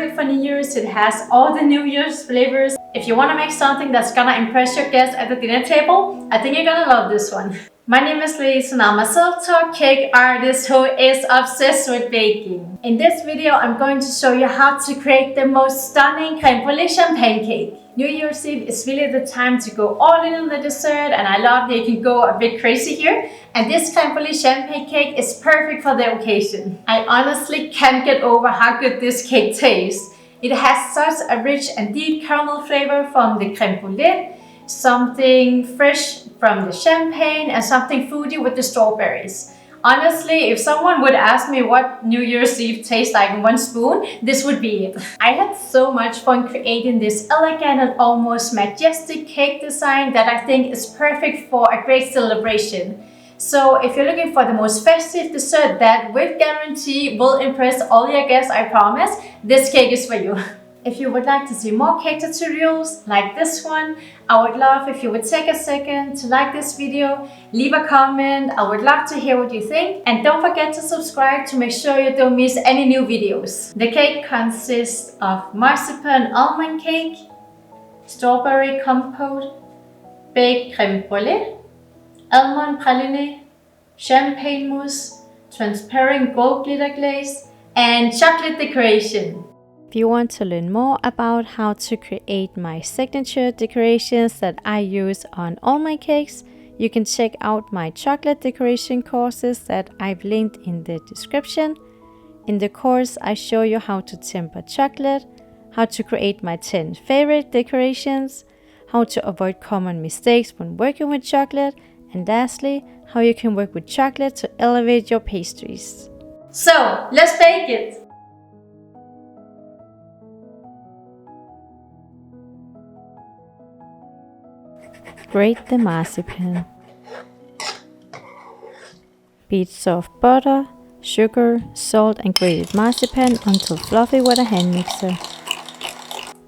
perfect for New Year's. It has all the New Year's flavors. If you want to make something that's gonna impress your guests at the dinner table, I think you're gonna love this one. My name is Glaze and I'm a self-taught cake artist who is obsessed with baking. In this video, I'm going to show you how to create the most stunning crème brûlée champagne cake. New Year's Eve is really the time to go all in on the dessert, and I love that you can go a bit crazy here. And this crème brûlée champagne cake is perfect for the occasion. I honestly can't get over how good this cake tastes. It has such a rich and deep caramel flavor from the crème brûlée, something fresh from the champagne, and something fruity with the strawberries. Honestly, if someone would ask me what New Year's Eve tastes like in one spoon, this would be it. I had so much fun creating this elegant and almost majestic cake design that I think is perfect for a great celebration. So if you're looking for the most festive dessert that with guarantee will impress all your guests, I promise, this cake is for you. If you would like to see more cake tutorials like this one, I would love if you would take a second to like this video, leave a comment. I would love to hear what you think, and don't forget to subscribe to make sure you don't miss any new videos. The cake consists of marzipan almond cake, strawberry compote, baked crème brûlée, almond praliné, champagne mousse, transparent gold glitter glaze, and chocolate decoration. If you want to learn more about how to create my signature decorations that I use on all my cakes, you can check out my chocolate decoration courses that I've linked in the description. In the course, I show you how to temper chocolate, how to create my 10 favorite decorations, how to avoid common mistakes when working with chocolate, and lastly, how you can work with chocolate to elevate your pastries. So, let's bake it! Grate the marzipan. Beat soft butter, sugar, salt and grated marzipan until fluffy with a hand mixer.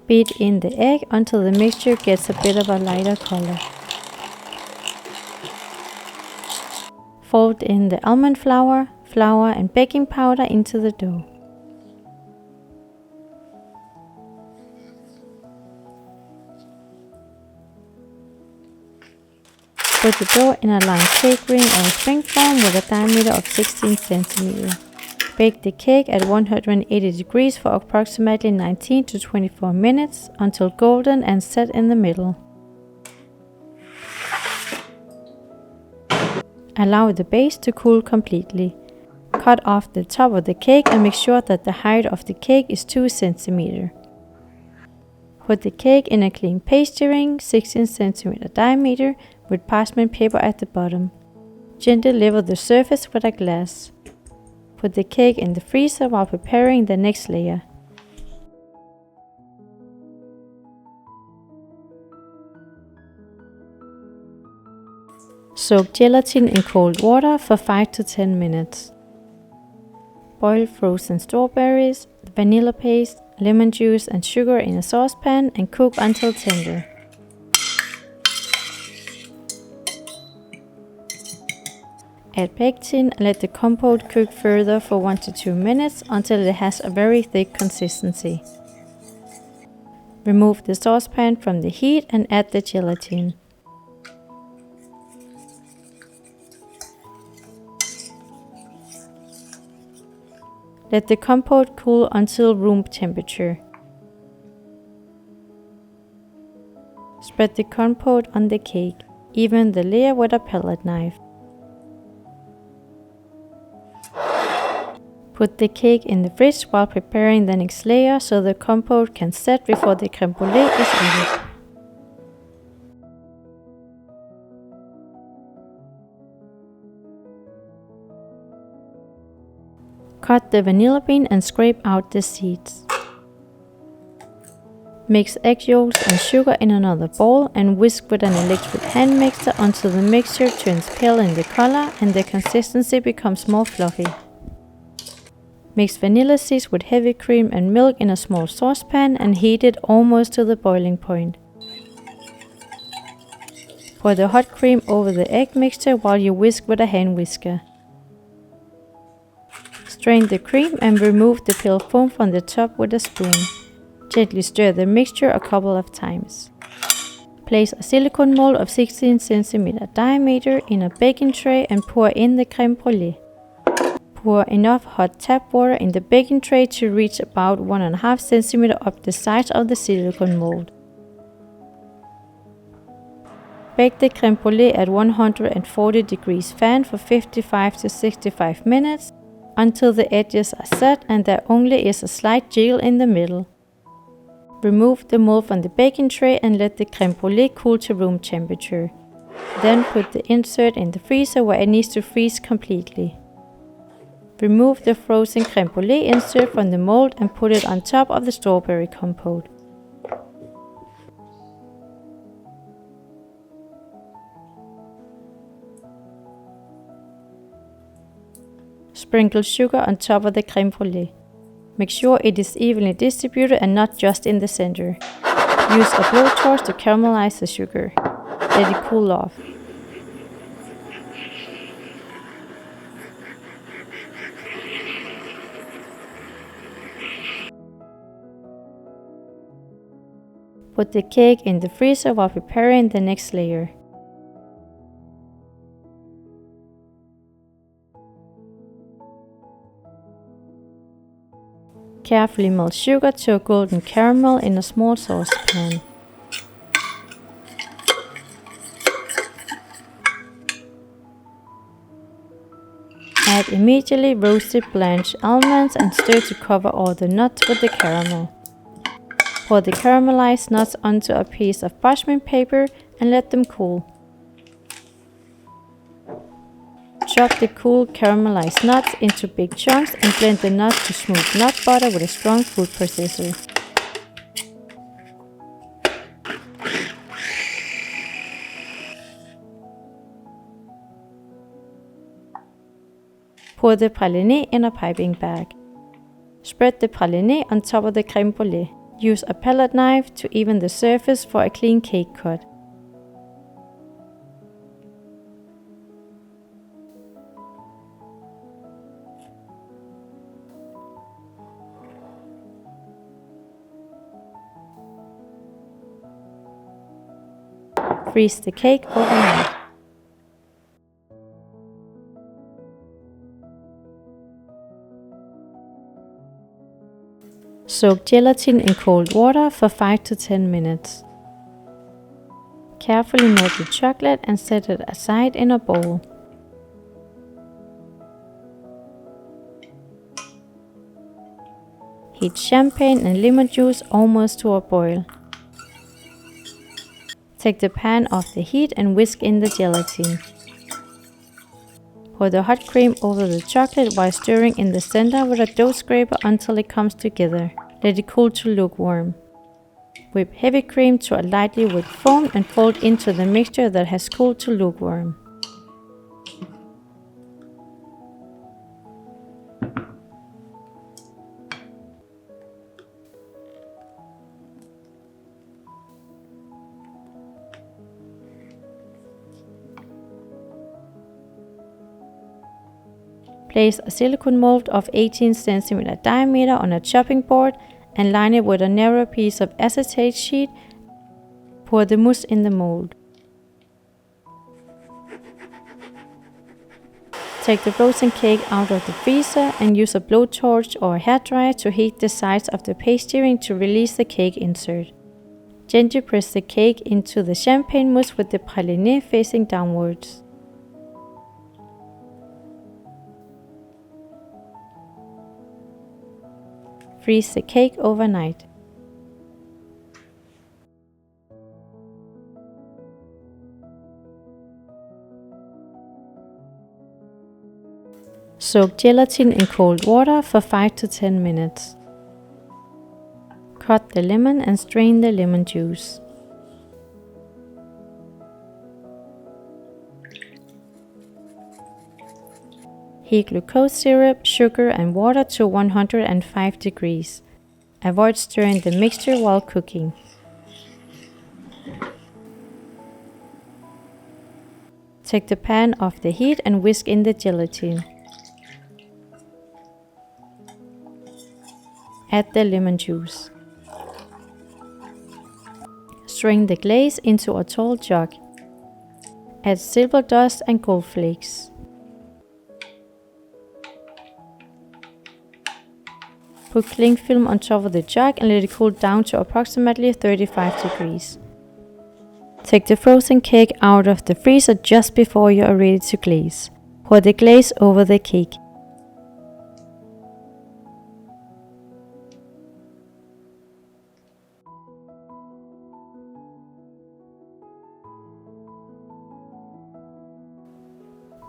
Beat in the egg until the mixture gets a bit of a lighter color. Fold in the almond flour, and baking powder into the dough. Put the dough in a lined cake ring or spring form with a diameter of 16 cm. Bake the cake at 180 degrees for approximately 19 to 24 minutes until golden and set in the middle. Allow the base to cool completely. Cut off the top of the cake and make sure that the height of the cake is 2 cm. Put the cake in a clean pastry ring, 16 cm diameter, with parchment paper at the bottom. Gently level the surface with a glass. Put the cake in the freezer while preparing the next layer. Soak gelatin in cold water for 5 to 10 minutes. Boil frozen strawberries, vanilla paste, lemon juice and sugar in a saucepan and cook until tender. Add pectin and let the compote cook further for 1 to 2 minutes until it has a very thick consistency. Remove the saucepan from the heat and add the gelatin. Let the compote cool until room temperature. Spread the compote on the cake. Even the layer with a palette knife. Put the cake in the fridge while preparing the next layer so the compote can set before the crème brûlée is added. Cut the vanilla bean and scrape out the seeds. Mix egg yolks and sugar in another bowl and whisk with an electric hand mixer until the mixture turns pale in the color and the consistency becomes more fluffy. Mix vanilla seeds with heavy cream and milk in a small saucepan and heat it almost to the boiling point. Pour the hot cream over the egg mixture while you whisk with a hand whisker. Strain the cream and remove the pale foam from the top with a spoon. Gently stir the mixture a couple of times. Place a silicone mold of 16 cm diameter in a baking tray and pour in the crème brûlée. Pour enough hot tap water in the baking tray to reach about 1.5 cm up the sides of the silicone mold. Bake the crème brûlée at 140 degrees fan for 55 to 65 minutes until the edges are set and there only is a slight jiggle in the middle. Remove the mold from the baking tray and let the crème brûlée cool to room temperature. Then put the insert in the freezer where it needs to freeze completely. Remove the frozen crème brûlée insert from the mold and put it on top of the strawberry compote. Sprinkle sugar on top of the crème brûlée. Make sure it is evenly distributed and not just in the center. Use a blowtorch to caramelize the sugar. Let it cool off. Put the cake in the freezer while preparing the next layer. Carefully melt sugar to a golden caramel in a small saucepan. Add immediately roasted blanched almonds and stir to cover all the nuts with the caramel. Pour the caramelized nuts onto a piece of parchment paper and let them cool. Chop the cool caramelized nuts into big chunks and blend the nuts to smooth nut butter with a strong food processor. Pour the praliné in a piping bag. Spread the praliné on top of the crème brûlée. Use a palette knife to even the surface for a clean cake cut. Freeze the cake overnight. Soak gelatin in cold water for 5 to 10 minutes. Carefully melt the chocolate and set it aside in a bowl. Heat champagne and lemon juice almost to a boil. Take the pan off the heat and whisk in the gelatin. Pour the hot cream over the chocolate while stirring in the center with a dough scraper until it comes together. Let it cool to lukewarm. Whip heavy cream to a lightly whipped foam and fold into the mixture that has cooled to lukewarm. Place a silicone mold of 18 cm diameter on a chopping board and line it with a narrow piece of acetate sheet. Pour the mousse in the mold. Take the frozen cake out of the freezer and use a blowtorch or a hairdryer to heat the sides of the pastry to release the cake insert. Gently press the cake into the champagne mousse with the praliné facing downwards. Freeze the cake overnight. Soak gelatin in cold water for 5 to 10 minutes. Cut the lemon and strain the lemon juice. Heat glucose syrup, sugar and water to 105 degrees. Avoid stirring the mixture while cooking. Take the pan off the heat and whisk in the gelatin. Add the lemon juice. Strain the glaze into a tall jug. Add silver dust and gold flakes. Put cling film on top of the jug and let it cool down to approximately 35 degrees. Take the frozen cake out of the freezer just before you are ready to glaze. Pour the glaze over the cake.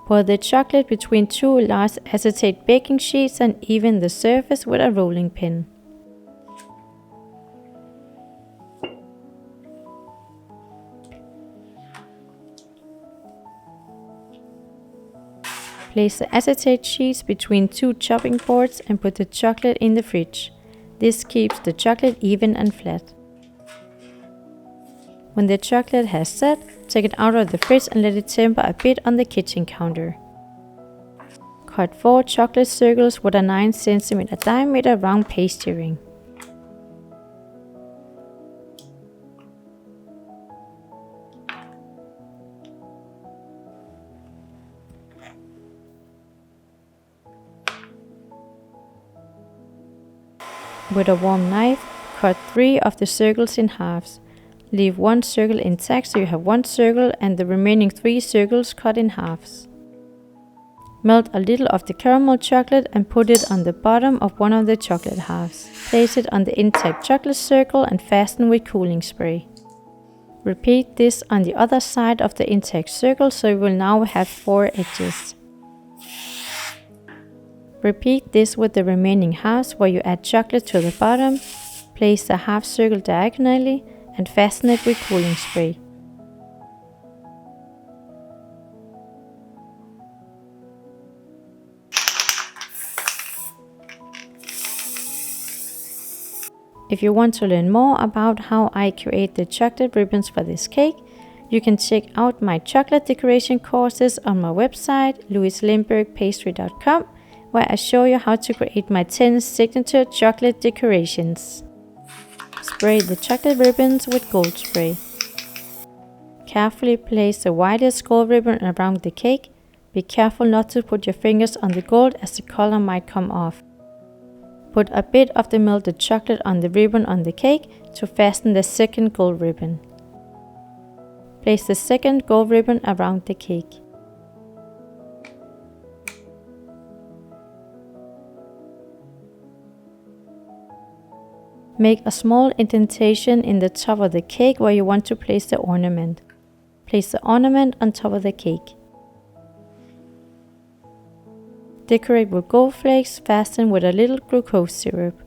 Pour the chocolate between two large acetate baking sheets and even the surface with a rolling pin. Place the acetate sheets between two chopping boards and put the chocolate in the fridge. This keeps the chocolate even and flat. When the chocolate has set, take it out of the fridge and let it temper a bit on the kitchen counter. Cut 4 chocolate circles with a 9 cm diameter round pastry ring. With a warm knife, cut 3 of the circles in halves. Leave 1 circle intact so you have 1 circle and the remaining 3 circles cut in halves. Melt a little of the caramel chocolate and put it on the bottom of one of the chocolate halves. Place it on the intact chocolate circle and fasten with cooling spray. Repeat this on the other side of the intact circle so you will now have 4 edges. Repeat this with the remaining halves where you add chocolate to the bottom, place the half circle diagonally and fasten it with cooling spray. If you want to learn more about how I create the chocolate ribbons for this cake, you can check out my chocolate decoration courses on my website louiselindbergpastry.com, where I show you how to create my 10 signature chocolate decorations. Spray the chocolate ribbons with gold spray. Carefully place the widest gold ribbon around the cake. Be careful not to put your fingers on the gold as the color might come off. Put a bit of the melted chocolate on the ribbon on the cake to fasten the second gold ribbon. Place the second gold ribbon around the cake. Make a small indentation in the top of the cake where you want to place the ornament. Place the ornament on top of the cake. Decorate with gold flakes, fasten with a little glucose syrup.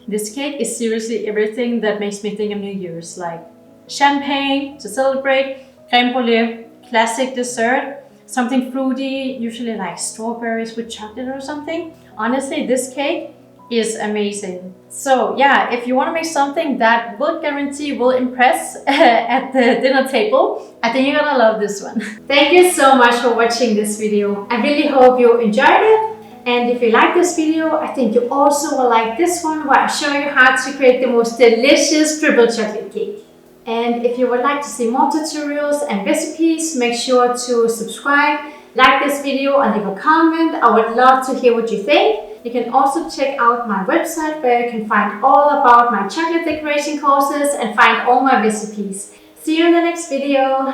This cake is seriously everything that makes me think of New Year's, like champagne to celebrate, crème brûlée, classic dessert, something fruity, usually like strawberries with chocolate or something. Honestly, this cake is amazing. So yeah, if you want to make something that will guarantee will impress at the dinner table, I think you're gonna love this one. Thank you so much for watching this video. I really hope you enjoyed it. And if you like this video, I think you also will like this one where I show you how to create the most delicious triple chocolate cake. And if you would like to see more tutorials and recipes, make sure to subscribe, like this video and leave a comment. I would love to hear what you think. You can also check out my website where you can find all about my chocolate decoration courses and find all my recipes. See you in the next video!